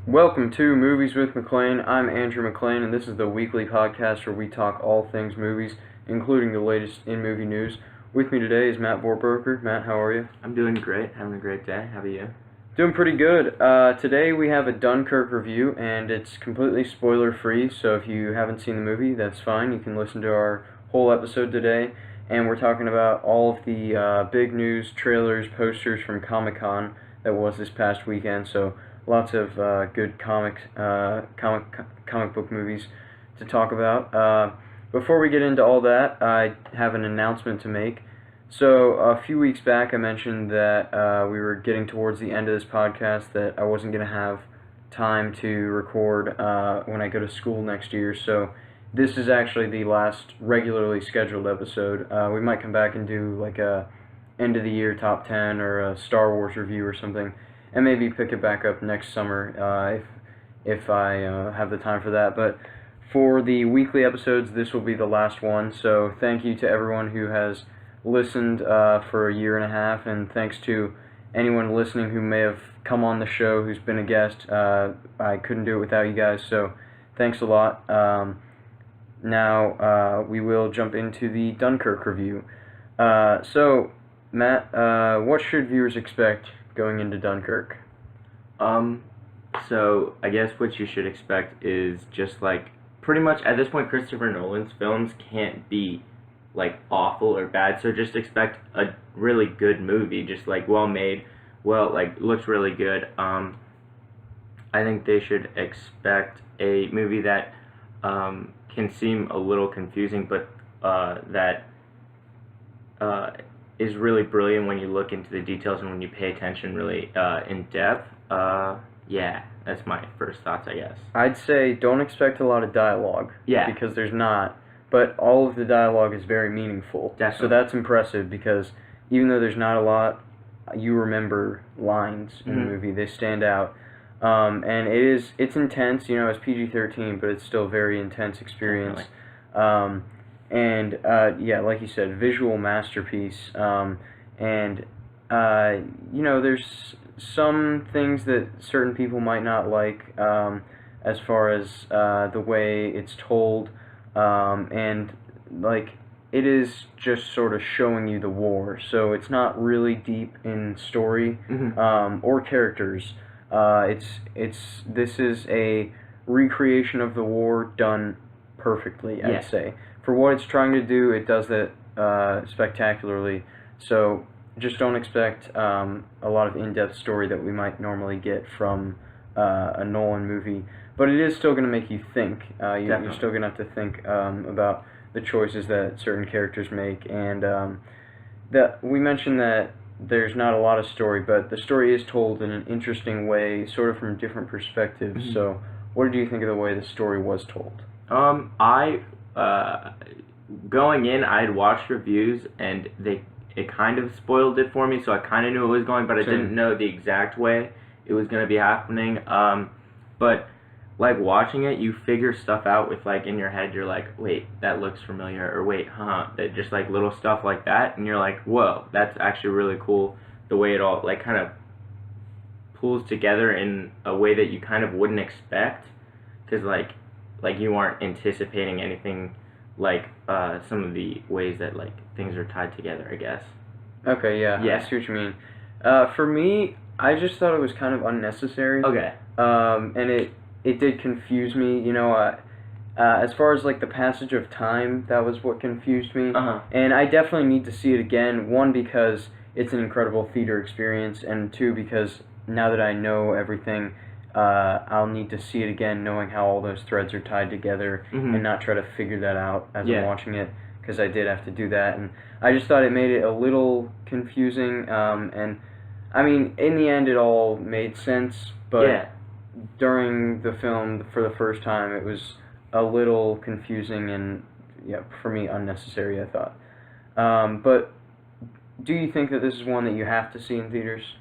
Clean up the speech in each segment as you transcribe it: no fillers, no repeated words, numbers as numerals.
Welcome to Movies with MacLean. I'm Andrew MacLean, and this is the weekly podcast where we talk all things movies, including the latest in movie news. With me today is Matt Vorberger. Matt, how are you? I'm doing great, having a great day. How about you? Doing pretty good. Today we have a Dunkirk review, and it's completely spoiler-free, so if you haven't seen the movie, that's fine. You can listen to our whole episode today, and we're talking about all of the big news, trailers, posters from Comic-Con that was this past weekend, so lots of good comic book movies to talk about. Before we get into all that, I have an announcement to make. So a few weeks back, I mentioned that we were getting towards the end of this podcast, that I wasn't going to have time to record when I go to school next year. So this is actually the last regularly scheduled episode. We might come back and do like a end of the year top 10 or a Star Wars review or something, and maybe pick it back up next summer if I have the time for that. But for the weekly episodes, this will be the last one. So thank you to everyone who has listened for a year and a half, and thanks to anyone listening who may have come on the show who's been a guest. I couldn't do it without you guys, so thanks a lot. Now we will jump into the Dunkirk review. So Matt, what should viewers expect going into Dunkirk? So I guess what you should expect is just like, pretty much at this point, Christopher Nolan's films can't be like awful or bad, so just expect a really good movie, just like well made, looks really good. I think they should expect a movie that can seem a little confusing, but that is really brilliant when you look into the details and when you pay attention really in depth. Yeah, that's my first thoughts, I guess. I'd say don't expect a lot of dialogue. Yeah. Because there's not, but all of the dialogue is very meaningful. Definitely. So that's impressive, because even though there's not a lot, you remember lines in the movie. They stand out. And it's intense, it's PG-13, but it's still a very intense experience. Yeah, like you said, visual masterpiece. There's some things that certain people might not like, as far as the way it's told, and like it is just sort of showing you the war, so it's not really deep in story or characters. This is a recreation of the war done perfectly, I'd say. For what it's trying to do, it does that spectacularly. So just don't expect a lot of in-depth story that we might normally get from a Nolan movie. But it is still going to make you think. You're still going to have to think about the choices that certain characters make. And that we mentioned that there's not a lot of story, but the story is told in an interesting way, sort of from different perspectives. So what did you think of the way the story was told? Going in, I had watched reviews, and it kind of spoiled it for me, so I kind of knew it was going, but I didn't know the exact way it was going to be happening. But like watching it, you figure stuff out with, like, in your head, you're like, wait, that looks familiar, or wait, that just like little stuff like that, and you're like, whoa, that's actually really cool, the way it all like kind of pulls together in a way that you kind of wouldn't expect, because like you aren't anticipating anything like some of the ways that like things are tied together, I guess. Okay, yeah. I see what you mean. For me, I just thought it was kind of unnecessary. Okay. And it did confuse me, as far as like the passage of time, that was what confused me. And I definitely need to see it again, one, because it's an incredible theater experience, and two, because now that I know everything, I'll need to see it again, knowing how all those threads are tied together, and not try to figure that out as I'm watching it, because I did have to do that, and I just thought it made it a little confusing, and I mean, in the end it all made sense, but during the film, for the first time, it was a little confusing and, for me, unnecessary, I thought. But do you think that this is one that you have to see in theaters?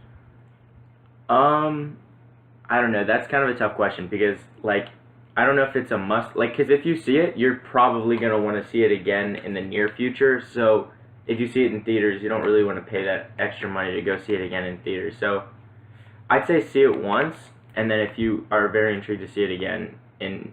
I don't know. That's kind of a tough question, because, like, I don't know if it's a must, like, because if you see it, you're probably going to want to see it again in the near future, so if you see it in theaters, you don't really want to pay that extra money to go see it again in theaters, so I'd say see it once, And then if you are very intrigued to see it again, and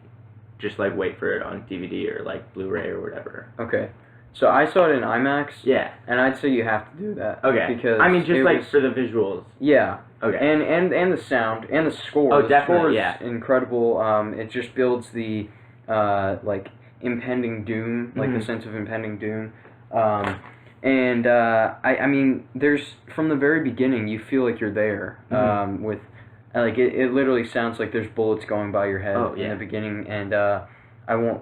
just like wait for it on DVD or like Blu-ray or whatever. Okay. So I saw it in IMAX. Yeah. And I'd say you have to do that. Okay. Because I mean, just like was, for the visuals. Yeah. Okay. And the sound and the score. Oh, the definitely. Score is incredible. It just builds the like impending doom, like the sense of impending doom. I mean, there's from the very beginning you feel like you're there. With like it literally sounds like there's bullets going by your head in the beginning, and I won't.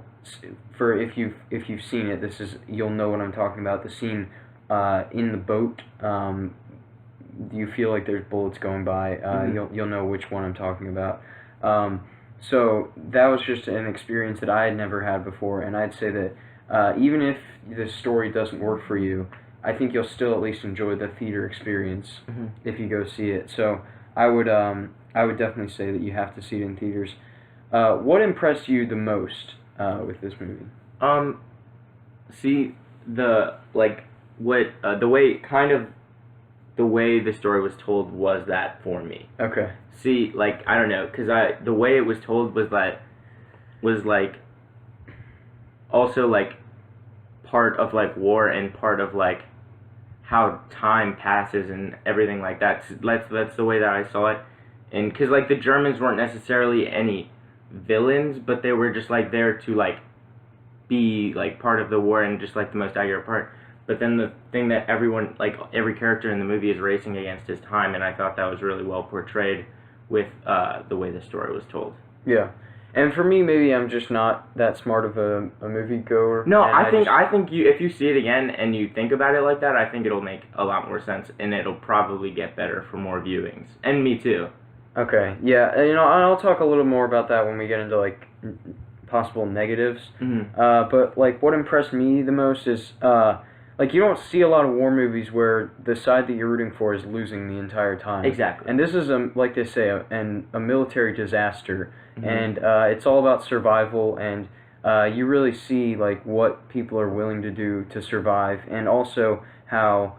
For if you've seen it, you'll know what I'm talking about. The scene in the boat, you feel like there's bullets going by. You'll know which one I'm talking about. So that was just an experience that I had never had before, and I'd say that even if the story doesn't work for you, I think you'll still at least enjoy the theater experience if you go see it. So I would definitely say that you have to see it in theaters. What impressed you the most with this movie? See the way the story was told was that for me. Okay. See, like I don't know, cause the way it was told was like also like part of like war and part of like how time passes and everything like that. So that's the way that I saw it, and cause like the Germans weren't necessarily any villains, but they were just like there to like be like part of the war and just like the most accurate part. But then the thing that everyone, like every character in the movie is racing against is time, and I thought that was really well portrayed with the way the story was told. Yeah. And for me, maybe I'm just not that smart of a moviegoer. No, I think if you see it again and you think about it like that, I think it'll make a lot more sense, and it'll probably get better for more viewings. And me too. Okay, yeah, you know, I'll talk a little more about that when we get into like possible negatives. But like, what impressed me the most is like you don't see a lot of war movies where the side that you're rooting for is losing the entire time. Exactly. And this is like they say, a military disaster, and it's all about survival, and you really see like what people are willing to do to survive, and also how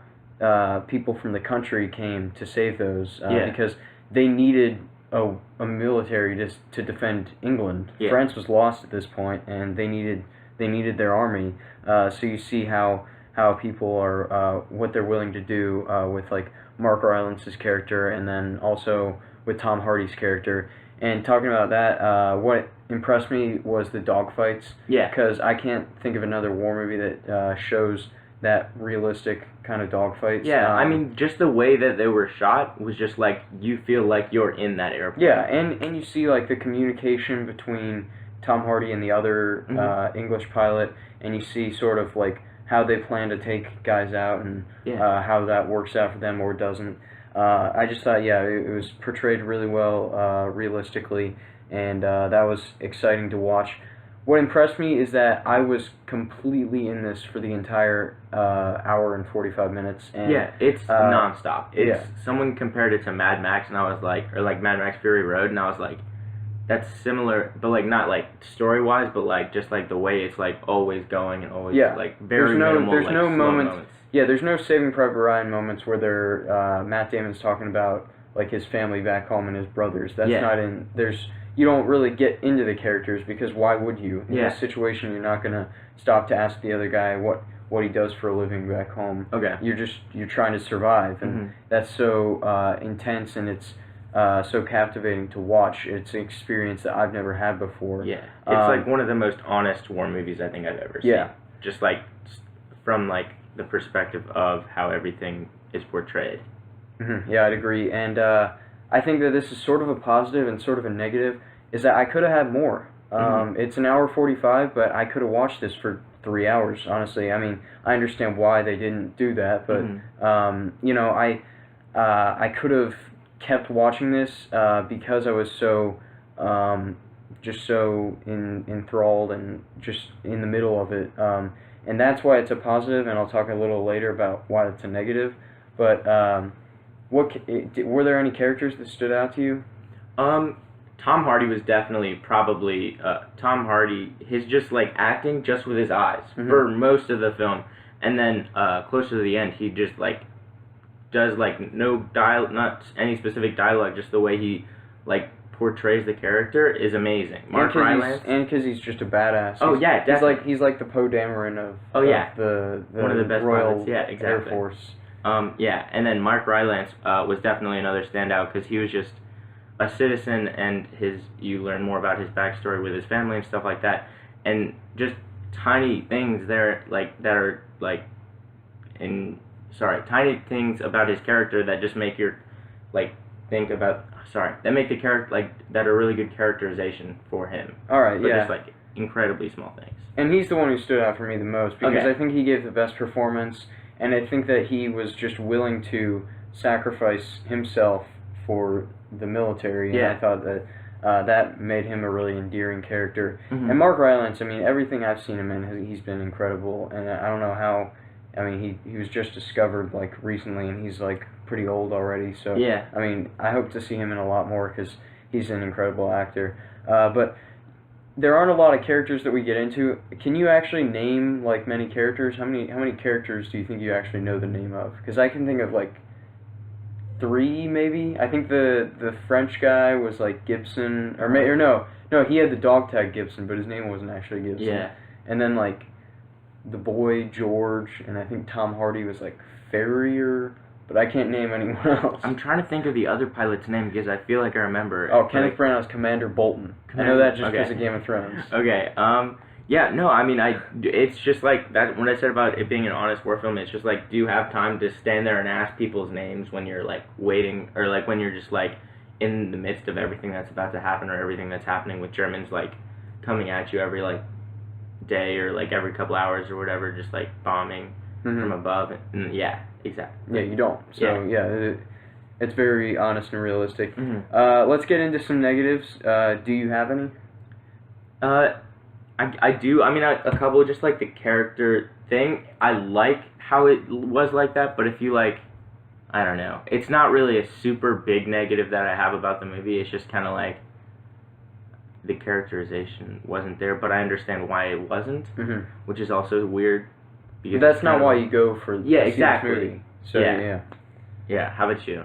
people from the country came to save those because they needed a military to defend England. Yeah. France was lost at this point, and they needed their army. So you see how people are what they're willing to do with like Mark Rylance's character, and then also with Tom Hardy's character. And talking about that, what impressed me was the dogfights. Yeah. Because I can't think of another war movie that shows that realistic kind of dogfights. Yeah, I mean, just the way that they were shot was just like, you feel like you're in that airplane. Yeah, and you see like the communication between Tom Hardy and the other English pilot, and you see sort of like how they plan to take guys out, and how that works out for them or doesn't. I just thought, it was portrayed really well, realistically, and that was exciting to watch. What impressed me is that I was completely in this for the entire hour and 45 minutes. And, it's nonstop. Someone compared it to Mad Max, and I was like, or like Mad Max Fury Road, and I was like, that's similar, but like not like story wise, but like just like the way it's like always going and always like very minimal. There's like, no moments. moments. Yeah, there's no Saving Private Ryan moments where they're Matt Damon's talking about like his family back home and his brothers. That's not in. You don't really get into the characters because why would you? In this situation, you're not gonna stop to ask the other guy what he does for a living back home. Okay. You're trying to survive, and that's so intense, and it's so captivating to watch. It's an experience that I've never had before. Yeah, it's like one of the most honest war movies I think I've ever seen. Yeah. Just like from like the perspective of how everything is portrayed. Yeah, I'd agree, and I think that this is sort of a positive and sort of a negative, is that I could have had more. It's an hour 45, but I could have watched this for 3 hours, honestly. I mean, I understand why they didn't do that, but, you know, I could have kept watching this because I was so, just so enthralled and just in the middle of it. And that's why it's a positive, and I'll talk a little later about why it's a negative. But were there any characters that stood out to you? Tom Hardy was definitely probably Tom Hardy. His just like acting just with his eyes for most of the film, and then closer to the end, he just like does like no not any specific dialogue, just the way he like portrays the character is amazing. Mark Rylance. And because he's just a badass. Oh yeah, definitely. He's like the Poe Dameron of the one of the best Royal pilots. Yeah, exactly. Air Force. Yeah, and then Mark Rylance was definitely another standout because he was just a citizen, and you learn more about his backstory with his family and stuff like that, and just tiny things there tiny things about his character that just make your think about that make the character that are really good characterization for him. All right, but yeah. just incredibly small things. And he's the one who stood out for me the most because I think he gave the best performance, and I think that he was just willing to sacrifice himself for the military. And I thought that that made him a really endearing character. Mm-hmm. And Mark Rylance, I mean, everything I've seen him in, he's been incredible. And I don't know how. I mean, he was just discovered recently, and he's pretty old already. So yeah. I mean, I hope to see him in a lot more because he's an incredible actor. But there aren't a lot of characters that we get into. Can you actually name many characters? How many characters do you think you actually know the name of? Because I can think of 3 maybe. I think the French guy was Gibson, or no, he had the dog tag Gibson, but his name wasn't actually Gibson. Yeah. And then the boy George, and I think Tom Hardy was Ferrier, but I can't name anyone else. I'm trying to think of the other pilot's name because I feel like I remember. Oh, Kenneth Branagh was Commander Bolton. I know that just because of Game of Thrones. Okay. Yeah. No. I mean, it's just that. When I said about it being an honest war film, it's just do you have time to stand there and ask people's names when you're waiting, or when you're just in the midst of everything that's about to happen, or everything that's happening with Germans coming at you every day or every couple hours or whatever, just bombing from above. And yeah, exactly. Yeah, you don't. So it's very honest and realistic. Mm-hmm. Let's get into some negatives. Do you have any? I do. I mean, a couple, just the character thing. I like how it was like that, but if you I don't know. It's not really a super big negative that I have about the movie. It's just kind of the characterization wasn't there, but I understand why it wasn't, which is also weird. Because that's not why you go for exactly. This movie. So yeah. How about you?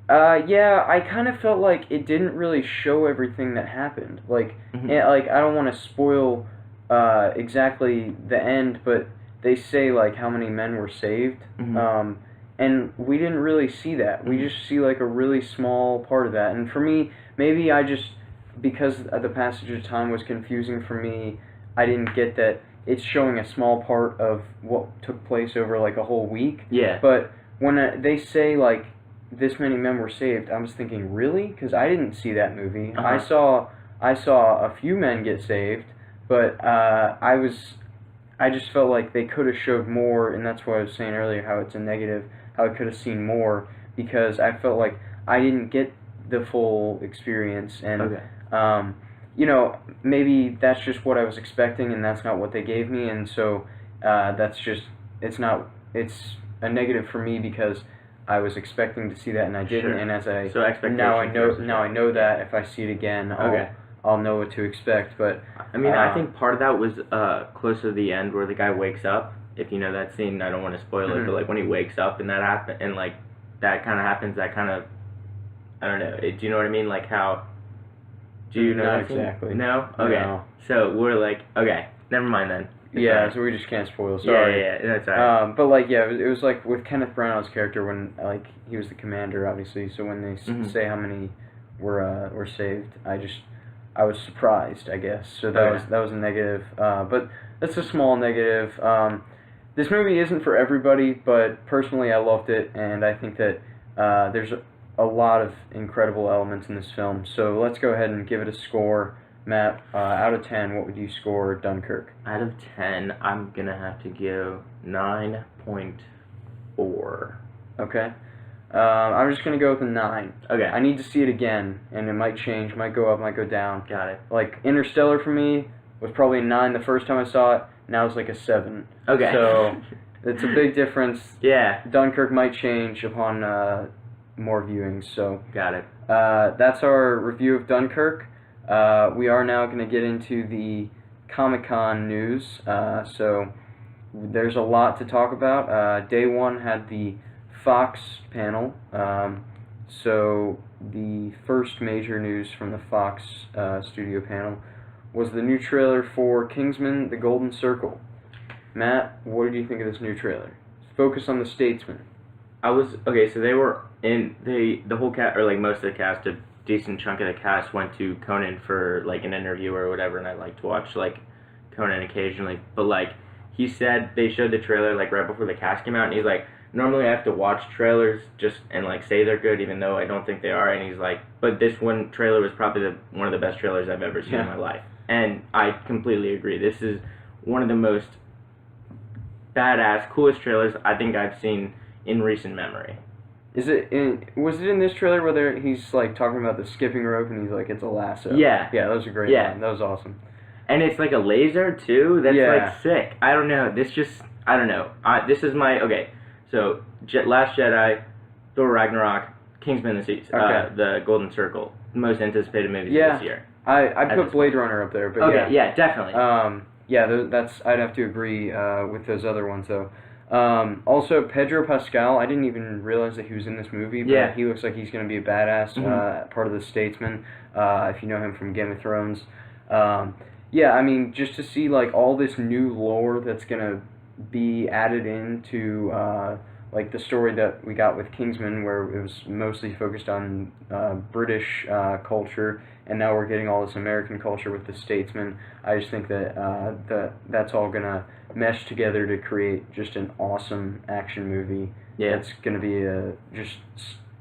Yeah, I kind of felt it didn't really show everything that happened. I don't want to spoil exactly the end, but they say how many men were saved, and we didn't really see that. We just see a really small part of that. And for me, maybe because the passage of time was confusing for me, I didn't get that it's showing a small part of what took place over a whole week. Yeah. But when they say this many men were saved, I was thinking, really? Because I didn't see that movie. I saw a few men get saved, but I just felt they could have showed more, and that's what I was saying earlier, how it's a negative, how I could have seen more, because I felt I didn't get the full experience, and maybe that's just what I was expecting, and that's not what they gave me, and so it's a negative for me because I was expecting to see that and I didn't, and as now I know that if I see it again, I'll know what to expect. But I mean, I think part of that was close to the end where the guy wakes up. If you know that scene, I don't want to spoil it, but when he wakes up and that happen, and that kind of happens, that kind of, I don't know. Do you know what I mean? How? Do you know Not that scene? exactly. No. Okay. No. So we're okay. Never mind then. Yeah, so we just can't spoil. Sorry. Yeah, that's alright. But it was with Kenneth Branagh's character when he was the commander, obviously. So when they say how many were saved, I was surprised, I guess. So that was a negative. But that's a small negative. This movie isn't for everybody, but personally I loved it, and I think that there's a lot of incredible elements in this film. So let's go ahead and give it a score. Matt, out of 10, what would you score Dunkirk? Out of 10, I'm going to have to give 9.4. Okay. I'm just going to go with a 9. Okay. I need to see it again, and it might change, might go up, might go down. Got it. Interstellar for me was probably a 9 the first time I saw it. Now it's a 7. Okay. So it's a big difference. Yeah. Dunkirk might change upon more viewings. So got it. That's our review of Dunkirk. We are now going to get into the Comic-Con news. So there's a lot to talk about. Day one had the Fox panel, So the first major news from the Fox studio panel was the new trailer for Kingsman: The Golden Circle. Matt, what did you think of this new trailer? Focus on the statesman. So they were in the whole cast, or like most of the cast, a decent chunk of the cast went to Conan for like an interview or whatever, and I like to watch like Conan occasionally. But like he said, they showed the trailer like right before the cast came out, and he's like, normally I have to watch trailers just and like say they're good, even though I don't think they are. And he's like, but this one trailer was probably one of the best trailers I've ever seen in my life, and I completely agree. This is one of the most badass, coolest trailers I think I've seen in recent memory. Was it in this trailer where he's like talking about the skipping rope and he's like, it's a lasso? Yeah. Yeah, that was a great one. That was awesome. And it's like a laser too. That's like sick. I don't know. I don't know. This is my okay. So Last Jedi, Thor Ragnarok, Kingsman: The Golden Circle, the most anticipated movies of this year. I put Blade Runner up there, but definitely. I'd have to agree with those other ones though. Also, Pedro Pascal, I didn't even realize that he was in this movie, but he looks like he's going to be a badass, part of the statesman, if you know him from Game of Thrones. I mean, just to see, like, all this new lore that's going to be added into, like, the story that we got with Kingsman, where it was mostly focused on British culture, and now we're getting all this American culture with the statesman. I just think that that's all going to mesh together to create just an awesome action movie. Yeah. That's going to be just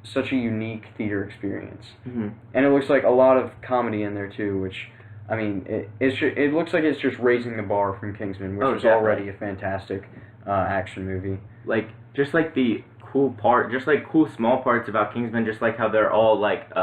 such a unique theater experience. Mm-hmm. And it looks like a lot of comedy in there too, which, I mean, it looks like it's just raising the bar from Kingsman, which is already a fantastic action movie. Like, just like the cool cool small parts about Kingsman, just like how they're all like,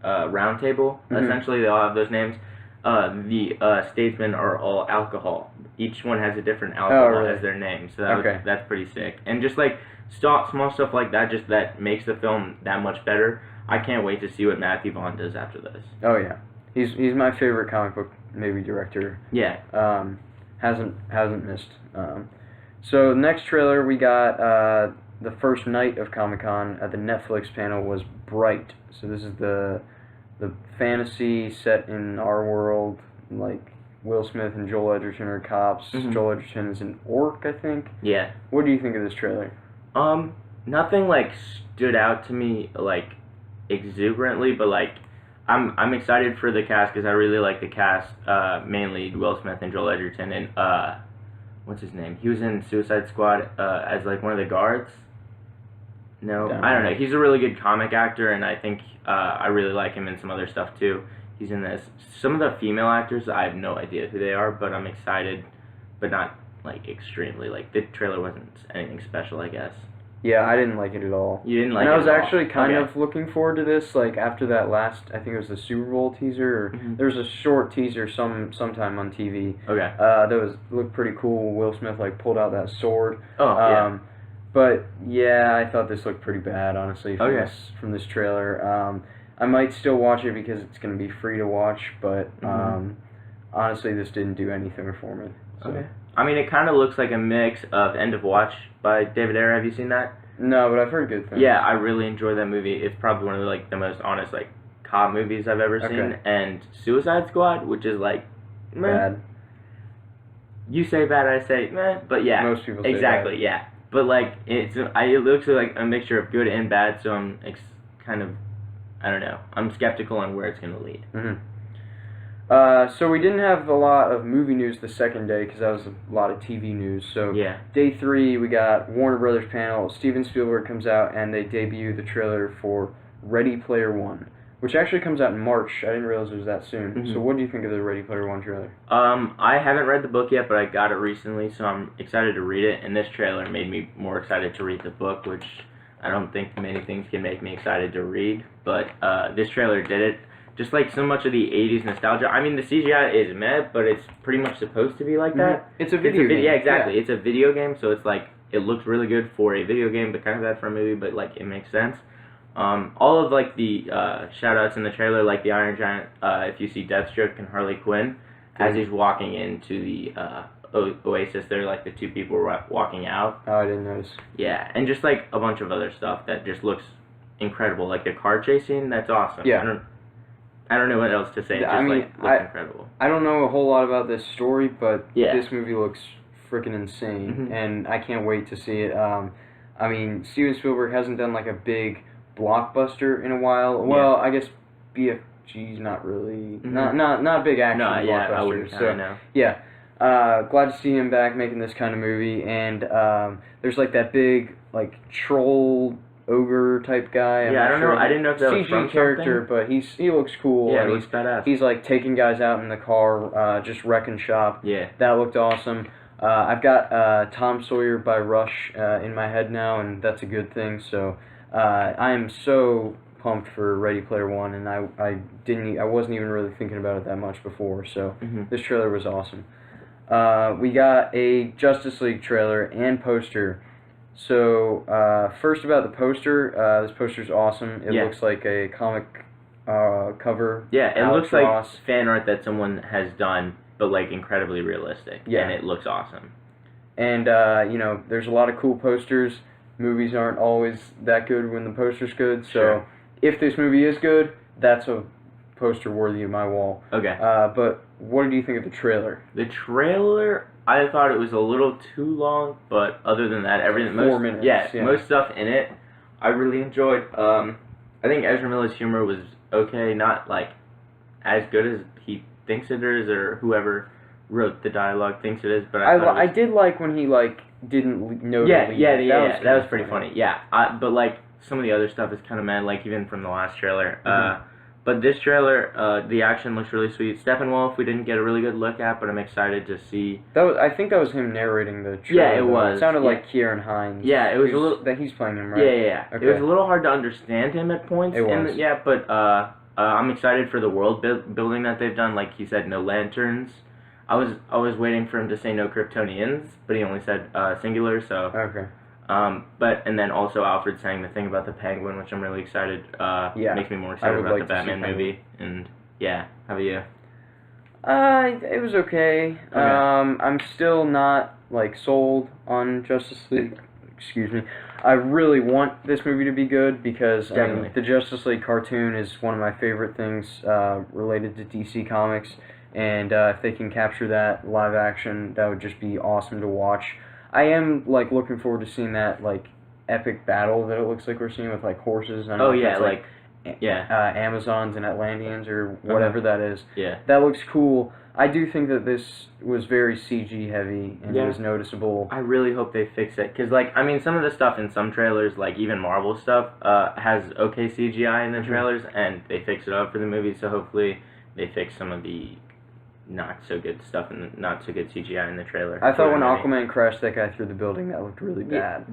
round table, essentially, they all have those names. The statesmen are all alcohol. Each one has a different alcohol as their name, so that's pretty sick. And just like small stuff like that, just that makes the film that much better. I can't wait to see what Matthew Vaughn does after this. Oh yeah, he's my favorite comic book movie director. Yeah. Hasn't missed. So next trailer we got the first night of Comic-Con at the Netflix panel was Bright. So this is the fantasy set in our world, like Will Smith and Joel Edgerton are cops. Mm-hmm. Joel Edgerton is an orc, I think. Yeah. What do you think of this trailer? Nothing like stood out to me like exuberantly, but like I'm excited for the cast because I really like the cast, mainly Will Smith and Joel Edgerton, and what's his name? He was in Suicide Squad as like one of the guards. No, I don't know. He's a really good comic actor, and I think I really like him in some other stuff too. He's in this. Some of the female actors, I have no idea who they are, but I'm excited, but not like extremely. Like the trailer wasn't anything special, I guess. Yeah, I didn't like it at all. You didn't like it at all? And I was actually actually kind of looking forward to this, like after that last, I think it was the Super Bowl teaser, or there was a short teaser sometime on TV. Okay. That looked pretty cool. Will Smith like pulled out that sword. Oh, yeah. But yeah, I thought this looked pretty bad, honestly, from this trailer. I might still watch it because it's going to be free to watch, but honestly, this didn't do anything for me. So. Okay. I mean, it kind of looks like a mix of End of Watch by David Ayer. Have you seen that? No, but I've heard good things. Yeah, I really enjoy that movie. It's probably one of the most honest like cop movies I've ever seen. And Suicide Squad, which is like meh. Bad. You say bad, I say meh. But yeah, most people say exactly. Bad. Yeah, but like it looks like a mixture of good and bad. So I'm kind of, I don't know. I'm skeptical on where it's going to lead. Mm-hmm. So we didn't have a lot of movie news the second day because that was a lot of TV news. So day 3 we got Warner Brothers panel. Steven Spielberg comes out and they debut the trailer for Ready Player One, which actually comes out in March. I didn't realize it was that soon. Mm-hmm. So what do you think of the Ready Player One trailer? I haven't read the book yet, but I got it recently, so I'm excited to read it. And this trailer made me more excited to read the book, which I don't think many things can make me excited to read. But this trailer did it. Just like so much of the 80s nostalgia. I mean, the CGI is meh, but it's pretty much supposed to be like that. It's a video game. Yeah, exactly. Yeah. It's a video game, so it's like, it looks really good for a video game, but kind of bad for a movie, but like, it makes sense. All of like the shout-outs in the trailer, like the Iron Giant, if you see Deathstroke and Harley Quinn, as he's walking into the Oasis, they're like the two people walking out. Oh, I didn't notice. Yeah, and just like a bunch of other stuff that just looks incredible. Like the car chase scene, that's awesome. Yeah. I don't know what else to say. It just looks incredible. I don't know a whole lot about this story, but Yeah. this movie looks freaking insane, and I can't wait to see it. I mean, Steven Spielberg hasn't done like a big blockbuster in a while. Well, I guess BFG's not really not big action blockbuster. I wouldn't know. Yeah. Glad to see him back making this kind of movie, and there's like that big like troll ogre type guy. I don't know. I didn't know if that was CG from character, something. but he looks cool. Yeah, he looks badass. He's like taking guys out in the car, just wrecking shop. Yeah, that looked awesome. I've got Tom Sawyer by Rush in my head now, and that's a good thing. So I am so pumped for Ready Player One, and I wasn't even really thinking about it that much before. So this trailer was awesome. We got a Justice League trailer and poster. So, first about the poster, this poster's awesome. It looks like a comic cover. Yeah, it looks like fan art that someone has done, but like incredibly realistic. Yeah. And it looks awesome. And, you know, there's a lot of cool posters. Movies aren't always that good when the poster's good, so if this movie is good, that's a poster worthy of my wall. Okay. But what do you think of the trailer? The trailer, I thought it was a little too long, but other than that, everything. 4 minutes. Yeah, most stuff in it, I really enjoyed. I think Ezra Miller's humor was okay, not like as good as he thinks it is, or whoever wrote the dialogue thinks it is. But I did like when he like didn't know. Yeah, that was pretty funny. Yeah, but like some of the other stuff is kind of mad, like even from the last trailer. But this trailer, the action looks really sweet. Steppenwolf, we didn't get a really good look at, but I'm excited to see. I think that was him narrating the trailer. Yeah, it was. It sounded like Kieran Hines. Yeah, it was a little. That he's playing him, right? Yeah. Okay. It was a little hard to understand him at points. It was. But I'm excited for the world building that they've done. Like he said, no lanterns. I was waiting for him to say no Kryptonians, but he only said singular. So. Okay. And then also Alfred saying the thing about the Penguin, which I'm really excited. Makes me more excited about the Batman movie. And yeah, how about you? It was okay. I'm still not like sold on Justice League. Excuse me. I really want this movie to be good because the Justice League cartoon is one of my favorite things related to DC Comics, and if they can capture that live action, that would just be awesome to watch. I am like looking forward to seeing that like epic battle that it looks like we're seeing with like horses. I don't know if it's Amazons and Atlanteans or whatever that is. Yeah, that looks cool. I do think that this was very CG heavy and it was noticeable. I really hope they fix it because like I mean some of the stuff in some trailers like even Marvel stuff has okay CGI in the trailers and they fix it up for the movie. So hopefully they fix some of the not so good stuff and not so good CGI in the trailer. I thought when Aquaman crashed that guy through the building, that looked really bad.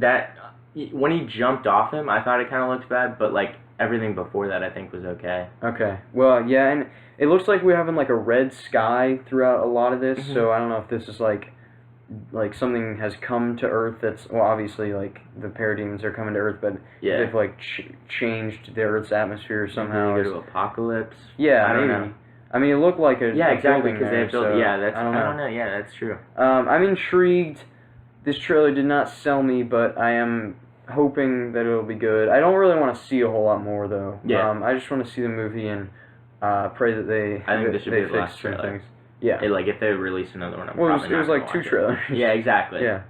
When he jumped off him, I thought it kind of looked bad, but like everything before that, I think was okay. Okay, well, yeah, and it looks like we're having like a red sky throughout a lot of this. So I don't know if this is like something has come to Earth. That's obviously like the parademons are coming to Earth, but they've like changed the Earth's atmosphere somehow. Maybe go to apocalypse. Yeah, I don't know. I mean, it looked like a exactly because they have built. So I don't know. Yeah, that's true. I'm intrigued. This trailer did not sell me, but I am hoping that it'll be good. I don't really want to see a whole lot more though. Yeah. I just want to see the movie and pray that they. I think this should be the last some trailer. things. Yeah. Like if they release another one, I'm well, probably it was like 2 trailers. Yeah, exactly. Yeah.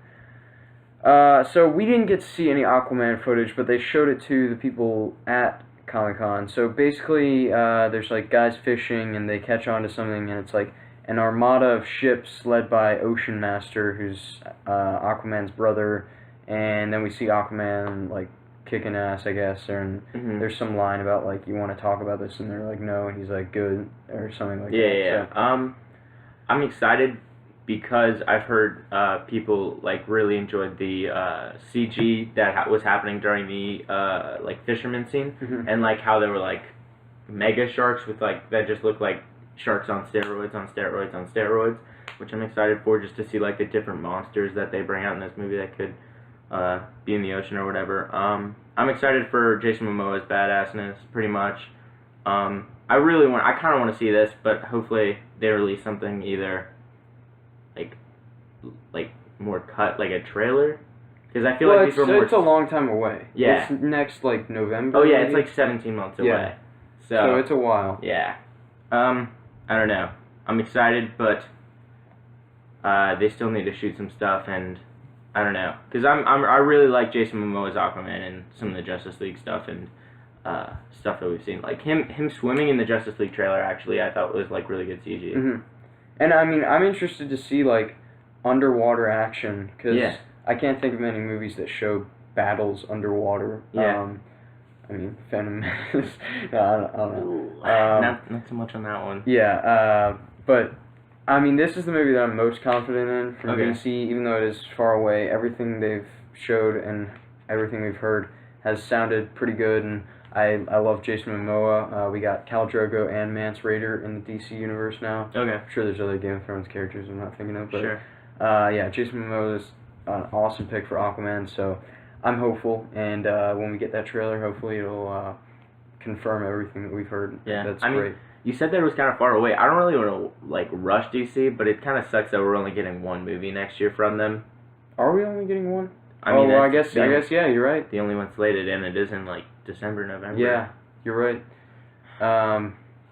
So we didn't get to see any Aquaman footage, but they showed it to the people at Comic-Con. So basically, there's like guys fishing and they catch on to something, and it's like an armada of ships led by Ocean Master, who's Aquaman's brother, and then we see Aquaman like kicking ass, I guess, and there's some line about like, you want to talk about this, and they're like, no, and he's like, good, or something like that. Yeah. So, I'm excited because I've heard people like really enjoyed the CG that was happening during the like fisherman scene, and like how they were like mega sharks with like that just looked like sharks on steroids on steroids on steroids, which I'm excited for, just to see like the different monsters that they bring out in this movie that could be in the ocean or whatever. I'm excited for Jason Momoa's badassness, pretty much. I kind of want to see this, but hopefully they release something either like more cut, like a trailer, Because I feel like these were more... it's a long time away. Yeah. It's next, like, November. Oh, yeah, maybe? it's like 17 months away. Yeah. So it's a while. Yeah. I don't know. I'm excited, but they still need to shoot some stuff, and I don't know. Because I really like Jason Momoa's Aquaman and some of the Justice League stuff and stuff that we've seen. Like, him swimming in the Justice League trailer, actually, I thought was, like, really good CG. Mm-hmm. And, I mean, I'm interested to see, like, underwater action, because I can't think of many movies that show battles underwater. Yeah. I mean, Phantom Menace. No, I don't know. Not too much on that one. Yeah, but, I mean, this is the movie that I'm most confident in from DC, even though it is far away. Everything they've showed and everything we've heard has sounded pretty good, and I love Jason Momoa. We got Khal Drogo and Mance Rayder in the DC universe now. Okay. I'm sure there's other Game of Thrones characters I'm not thinking of, but sure. Yeah, Jason Momoa is an awesome pick for Aquaman, so I'm hopeful, and when we get that trailer, hopefully it'll confirm everything that we've heard. Yeah, That's great. mean, you said that it was kind of far away. I don't really want to like rush DC, but it kind of sucks that we're only getting one movie next year from them. Are we only getting one? I mean, well, I guess yeah, you're right. The only one slated, and it is in like December, November. Yeah, you're right.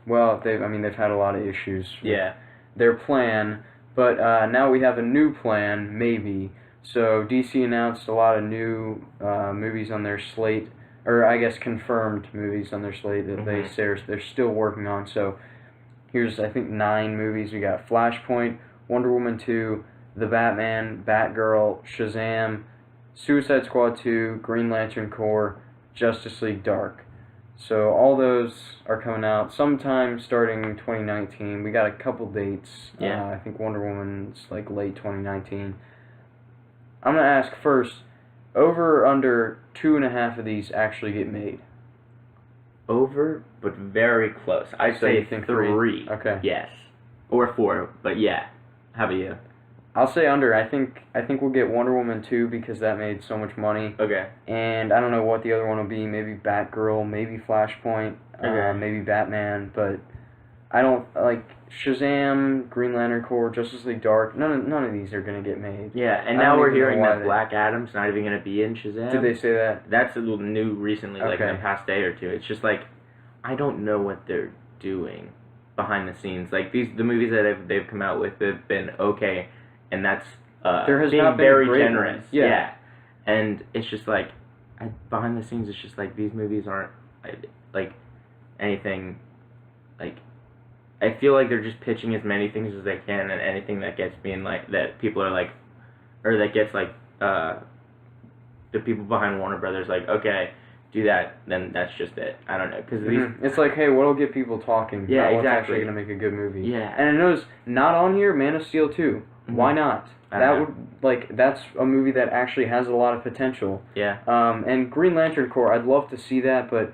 Well, they've had a lot of issues with their plan, but now we have a new plan, maybe. So DC announced a lot of new movies on their slate, or I guess confirmed movies on their slate that they say they're still working on. So here's, I think, 9 movies. We got Flashpoint, Wonder Woman 2, The Batman, Batgirl, Shazam, Suicide Squad 2, Green Lantern Corps, Justice League Dark. So all those are coming out sometime starting in 2019. We got a couple dates. Yeah. I think Wonder Woman's like late 2019. I'm going to ask first, over or under 2.5 of these actually get made? Over, but very close. I'd say 3. Okay. Yes. Or 4, but yeah. How about you? I'll say under. I think we'll get Wonder Woman 2 because that made so much money. Okay. And I don't know what the other one will be. Maybe Batgirl, maybe Flashpoint, maybe Batman. But I don't like Shazam, Green Lantern Corps, Justice League Dark. None of these are gonna get made. Yeah, and now we're hearing that Black Adam's not even gonna be in Shazam. Did they say that? That's a little new recently, like in the past day or two. It's just like I don't know what they're doing behind the scenes. Like the movies that they've come out with have been okay. And that's there has being not been very great generous. Ones. Yeah. And it's just like, behind the scenes, it's just like, these movies aren't, like, anything, like, I feel like they're just pitching as many things as they can, and anything that gets being, like, that people are like, or that gets, like, the people behind Warner Brothers, like, okay, do that, then that's just it. I don't know, because it's like, hey, what'll get people talking? Yeah, what's actually going to make a good movie. Yeah. And I noticed, not on here, Man of Steel 2. Why not? That's a movie that actually has a lot of potential. Yeah. And Green Lantern Corps, I'd love to see that, but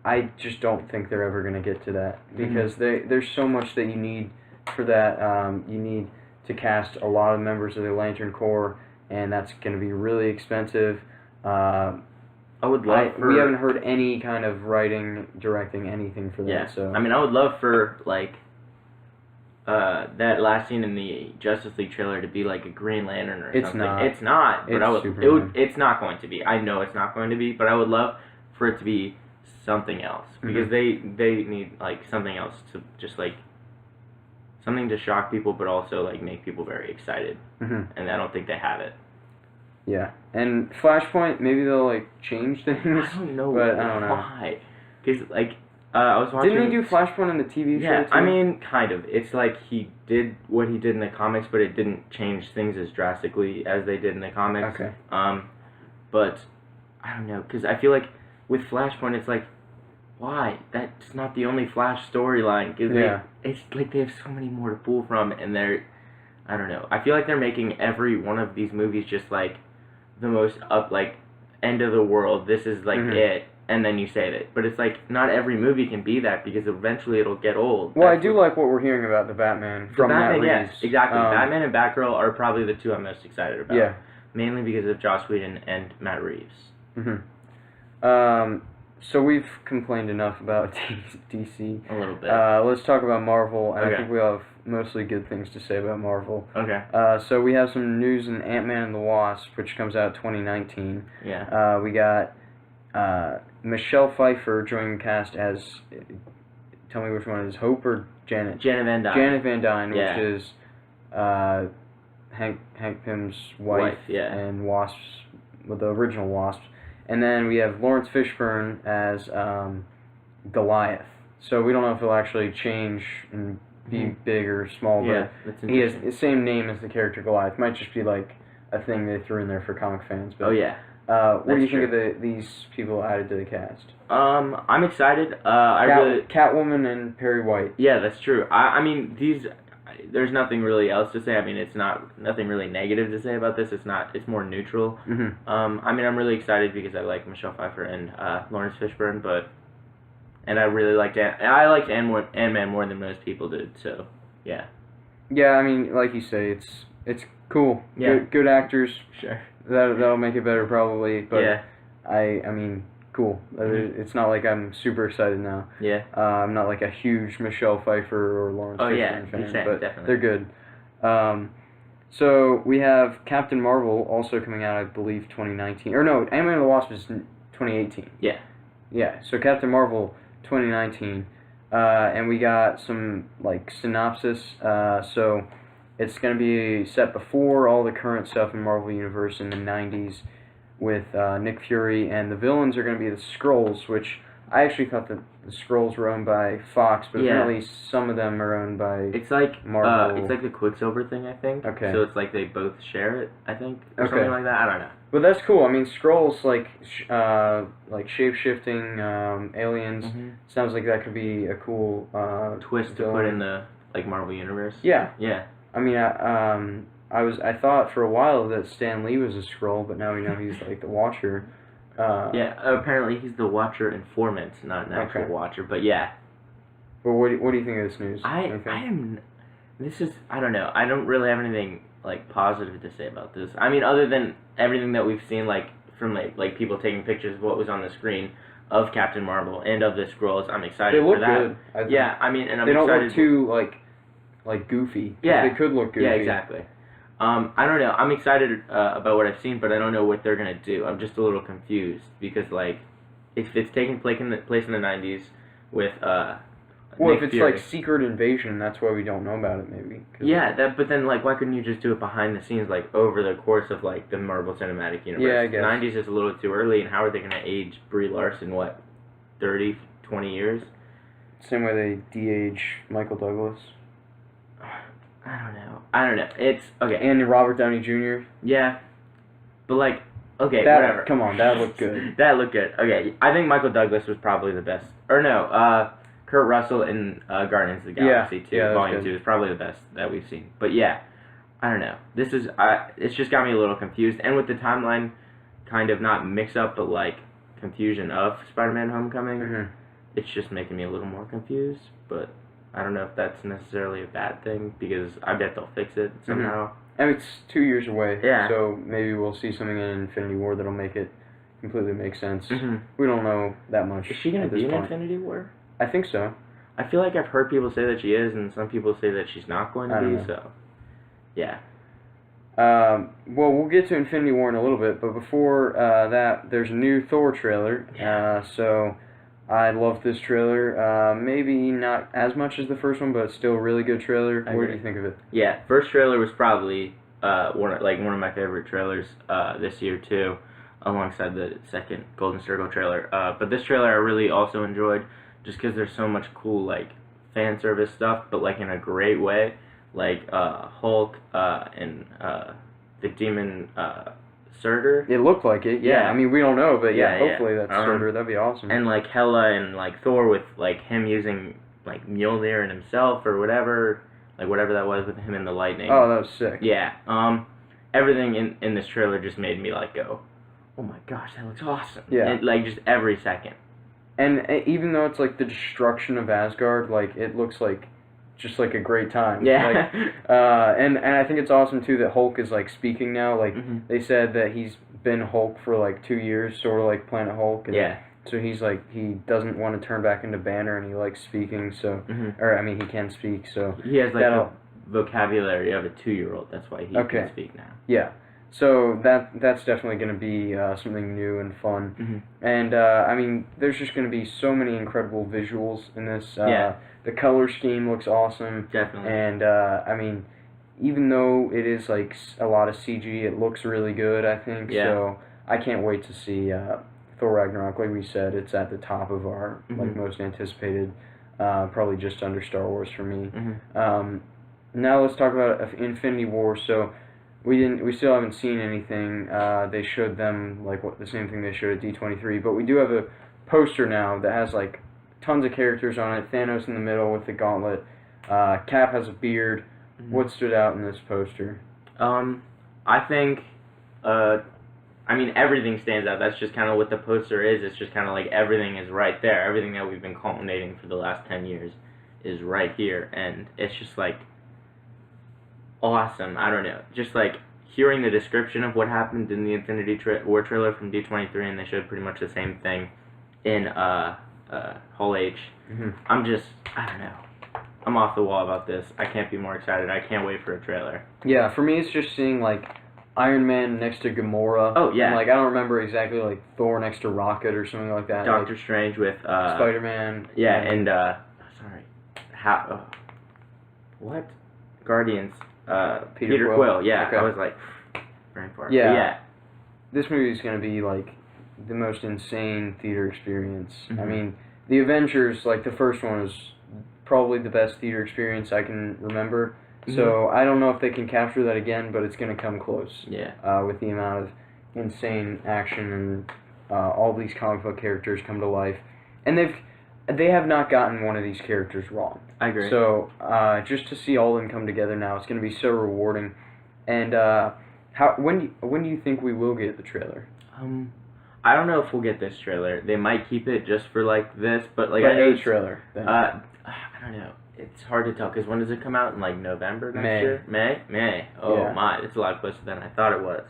I just don't think they're ever going to get to that because there's so much that you need for that. You need to cast a lot of members of the Lantern Corps, and that's going to be really expensive. I would love we haven't heard any kind of writing, directing, anything for that. Yeah. So I mean, I would love for like. That last scene in the Justice League trailer to be like a Green Lantern or something. It's not. But it's not going to be. I know it's not going to be, but I would love for it to be something else because they need like something else to just like something to shock people, but also like make people very excited. And I don't think they have it. Yeah, and Flashpoint, maybe they'll like change things. I don't know, but I don't know why. Because like. I was watching... Didn't he do Flashpoint in the TV show, too? I mean, kind of. It's like he did what he did in the comics, but it didn't change things as drastically as they did in the comics. Okay. But, I don't know, because I feel like with Flashpoint, it's like, why? That's not the only Flash storyline. It's like they have so many more to pull from, and they're... I don't know. I feel like they're making every one of these movies just like the most end of the world. This is like it. And then you save it. But it's like, not every movie can be that, because eventually it'll get old. Well, I do like what we're hearing about the Batman from Matt Reeves. Yes, exactly. Batman and Batgirl are probably the two I'm most excited about. Yeah. Mainly because of Joss Whedon and Matt Reeves. So we've complained enough about DC. A little bit. Let's talk about Marvel, and Okay. I think we have mostly good things to say about Marvel. Okay. So we have some news in Ant-Man and the Wasp, which comes out 2019. Yeah. We got Michelle Pfeiffer joining the cast as, tell me which one it is, Hope or Janet? Janet Van Dyne. Janet Van Dyne, Yeah. which is Hank Pym's wife, yeah. and Wasps, with the original Wasps. And then we have Lawrence Fishburne as Goliath. So we don't know if he'll actually change and be big or small, Yeah, but that's he has interesting. the same name as the character Goliath. Might just be like a thing they threw in there for comic fans. But, Oh yeah. what do you That's think of these people added to the cast? I'm excited. I really. Catwoman and Perry White. Yeah, that's true. I mean, there's nothing really else to say. I mean, it's nothing really negative to say about this. It's more neutral. Mm-hmm. I mean, I'm really excited because I like Michelle Pfeiffer and Lawrence Fishburne, and I really liked Ant-Man more than most people did. So, yeah. Yeah, I mean, like you say, it's cool. Yeah. Good actors. Sure. That'll make it better probably. But Yeah. I mean, cool. Mm-hmm. It's not like I'm super excited now. Yeah. I'm not like a huge Michelle Pfeiffer or Lawrence Fishburne fan, same, but definitely. they're good. So we have Captain Marvel also coming out, I believe, 2019. Or no, Ant-Man and the Wasp is 2018. Yeah. Yeah, so Captain Marvel 2019. And we got some, like, synopsis. So it's going to be set before all the current stuff in Marvel Universe in the 90s with Nick Fury, and the villains are going to be the Skrulls, which I actually thought that the Skrulls were owned by Fox, but Yeah. apparently some of them are owned by... It's like Marvel. it's like the Quicksilver thing, I think. Okay. So it's like they both share it, I think, or Okay. something like that. I don't know. But that's cool. I mean, Skrulls, like shape-shifting aliens, sounds like that could be a cool... Twist to put in the Marvel Universe. Yeah. Yeah. I mean, I thought for a while that Stan Lee was a Skrull, but now we know he's like the Watcher. Yeah. Apparently he's the Watcher informant, not an actual Okay. Watcher. But yeah. But what do you think of this news? I don't know. I don't really have anything positive to say about this. I mean, other than everything that we've seen from people taking pictures of what was on the screen of Captain Marvel and of the Skrulls. I'm excited They look for that. good. I think. Yeah, I mean, and I'm they don't excited. look too like goofy. Yeah. They could look goofy. Yeah, exactly. I don't know. I'm excited about what I've seen, but I don't know what they're gonna do. I'm just a little confused because if it's taking place in the 90s with Well, Nick if it's Fury. like Secret Invasion, that's why we don't know about it, maybe. Yeah, but then why couldn't you just do it behind the scenes, over the course of the Marvel Cinematic Universe? Yeah, I guess. 90s is a little too early, and how are they gonna age Brie Larson? 30, 20 years? Same way they de-age Michael Douglas. I don't know. It's okay. And Robert Downey Jr. Yeah, but okay, That, whatever. come on, that looked good. That looked good. Okay, I think Michael Douglas was probably the best. Or no, Kurt Russell in Guardians of the Galaxy 2, that's Volume good. 2 is probably the best that we've seen. But yeah, I don't know. It's just got me a little confused. And with the timeline kind of not mix up, but confusion of Spider-Man Homecoming, Mm-hmm. it's just making me a little more confused. But I don't know if that's necessarily a bad thing, because I bet they'll fix it somehow. And it's 2 years away. Yeah. So maybe we'll see something in Infinity War that'll make it completely make sense. Mm-hmm. We don't know that much. Is she going at to this be in point. Infinity War? I think so. I feel like I've heard people say that she is, and some people say that she's not going to I don't be, know. so... Yeah. Well, we'll get to Infinity War in a little bit, but before that, there's a new Thor trailer. So I love this trailer. Maybe not as much as the first one, but still a really good trailer. I What agree. do you think of it? Yeah, first trailer was probably one of my favorite trailers this year, too, alongside the second Golden Circle trailer. But this trailer I really also enjoyed, just because there's so much cool, fan service stuff, but, in a great way. Hulk and the Demon Surtur. It looked like it, yeah. Yeah. I mean, we don't know, but yeah, Yeah, hopefully that's Surtur. That'd be awesome. And Hela and Thor with him using Mjolnir and himself or whatever, whatever that was with him and the lightning. Oh, that was sick. Yeah. Everything in this trailer just made me go, oh my gosh, that looks awesome. Yeah. And, just every second. And even though it's the destruction of Asgard, it looks just a great time. Yeah. And I think it's awesome too that Hulk is speaking now. Mhm. They said that he's been Hulk for 2 years, sort of like Planet Hulk. And Yeah. So he's like, he doesn't want to turn back into Banner, and he likes speaking. So, or I mean, he can speak. So he has like the vocabulary of a 2-year-old. That's why he can speak now. Yeah. So that's definitely going to be something new and fun. And I mean, there's just going to be so many incredible visuals in this. The color scheme looks awesome. Definitely. And I mean, even though it is like a lot of CG, it looks really good, I think. Yeah. So I can't wait to see Thor Ragnarok. Like we said, it's at the top of our like most anticipated, probably just under Star Wars for me. Now let's talk about Infinity War. So we still haven't seen anything. They showed them like the same thing they showed at D23, but we do have a poster now that has like tons of characters on it. Thanos in the middle with the gauntlet. Cap has a beard. What stood out in this poster? I think, I mean, everything stands out. That's just kind of what the poster is. It's just kind of like everything is right there. Everything that we've been culminating for the last 10 years is right here, and it's just like awesome. I don't know. Just like hearing the description of what happened in the Infinity War trailer from D23, and they showed pretty much the same thing in Hall H. I don't know. I'm off the wall about this. I can't be more excited. I can't wait for a trailer. Yeah, for me, it's just seeing like Iron Man next to Gamora. Oh yeah. And, like I don't remember exactly like Thor next to Rocket or something like that. Doctor like, Strange with Spider-Man. Yeah, and what? Guardians. Peter Quill. Yeah, okay. I was like, very far. Yeah. But yeah. This movie is gonna be like the most insane theater experience. I mean, the Avengers, like the first one, was probably the best theater experience I can remember. So I don't know if they can capture that again, but it's going to come close. Yeah. With the amount of insane action and all these comic book characters come to life, and they have not gotten one of these characters wrong. I agree. So just to see all of them come together now, it's going to be so rewarding. And when do you think we will get the trailer? I don't know if we'll get this trailer. They might keep it just for like this, but like a trailer. Then. I don't know. It's hard to tell because when does it come out? In like November next year? May. Oh my, it's a lot closer than I thought it was.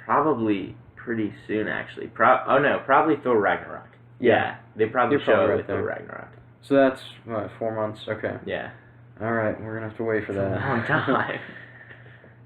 Probably pretty soon actually. Probably Thor Ragnarok. Yeah, they probably show it with Thor Ragnarok. So that's what, 4 months. Okay. Yeah. All right, we're gonna have to wait for that. It's a long time.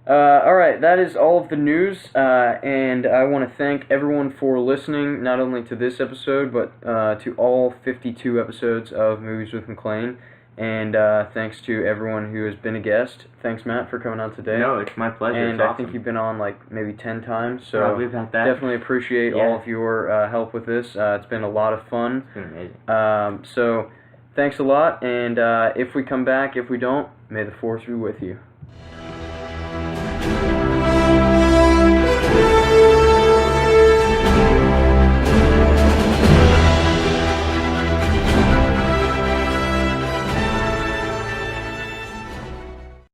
All right, that is all of the news, and I want to thank everyone for listening, not only to this episode, but to all 52 episodes of Movies with MacLean, and thanks to everyone who has been a guest. Thanks, Matt, for coming on today. No, it's my pleasure. And I think you've been on like maybe 10 times, so probably about that. Definitely appreciate all of your help with this. It's been a lot of fun. It's been amazing. So thanks a lot, and if we come back, if we don't, may the force be with you.